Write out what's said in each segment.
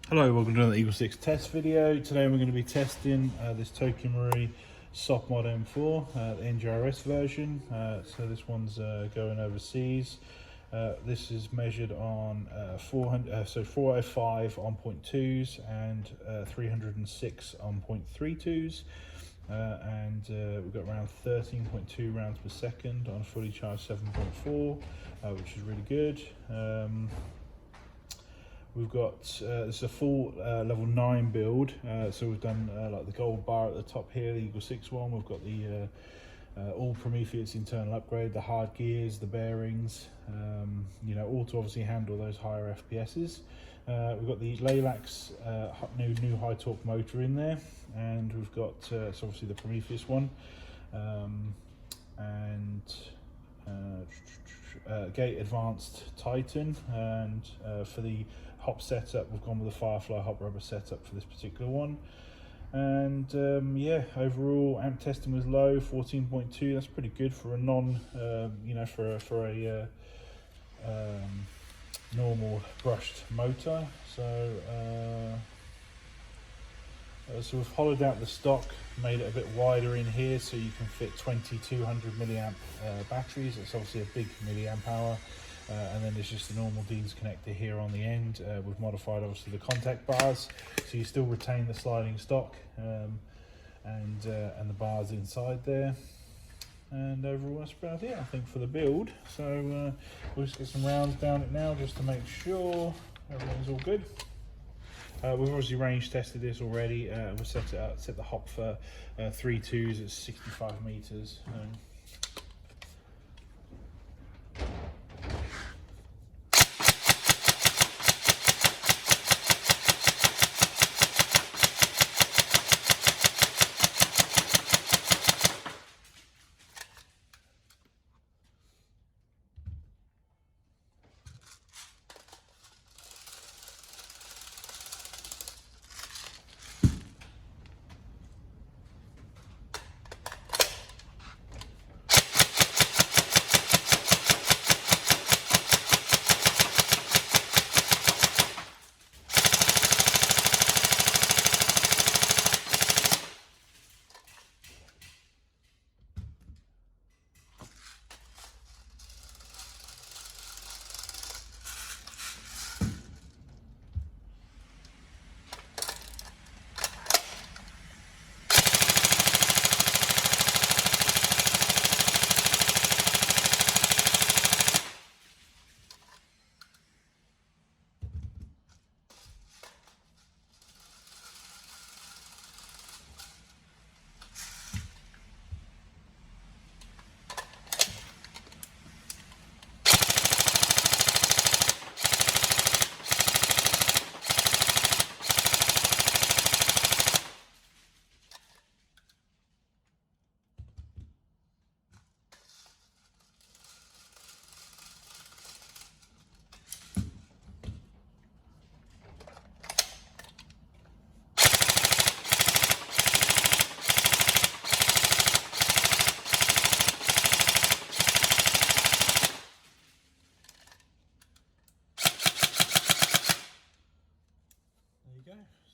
Hello, welcome to another EagleSix test video. Today we're going to be testing this Tokyo Marui Sopmod M4, the NGRS version. So this one's going overseas. This is measured on 405 on 0.2s and 306 on 0.32s. We've got around 13.2 rounds per second on a fully charged 7.4, which is really good. We've got this is a full level 9 build, so we've done like the gold bar at the top here, the EagleSix one. We've got the all Prometheus internal upgrade, the hard gears, the bearings, you know, all to obviously handle those higher FPSs. We've got the Laylax new high torque motor in there, and we've got so obviously the Prometheus one, Gate Advanced Titan, and for the hop setup we've gone with the Firefly Hop Rubber setup for this particular one. And yeah, overall amp testing was low, 14.2. That's pretty good for a non you know, for a normal brushed motor. So so we've hollowed out the stock, made it a bit wider in here so you can fit 2200 milliamp batteries. It's obviously a big milliamp hour, and then there's just a normal Dean's connector here on the end. We've modified obviously the contact bars, so you still retain the sliding stock and the bars inside there. And overall that's about it, I think, for the build. So we'll just get some rounds down it now just to make sure everything's all good. We've obviously range tested this already. We'll set it up, set the hop for 3.2s at 65 meters.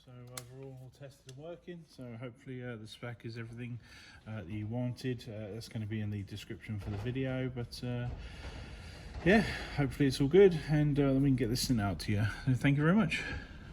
So overall all tested and working, so hopefully the spec is everything that you wanted. That's going to be in the description for the video, but yeah, hopefully it's all good, and then we can get this sent out to you. So thank you very much.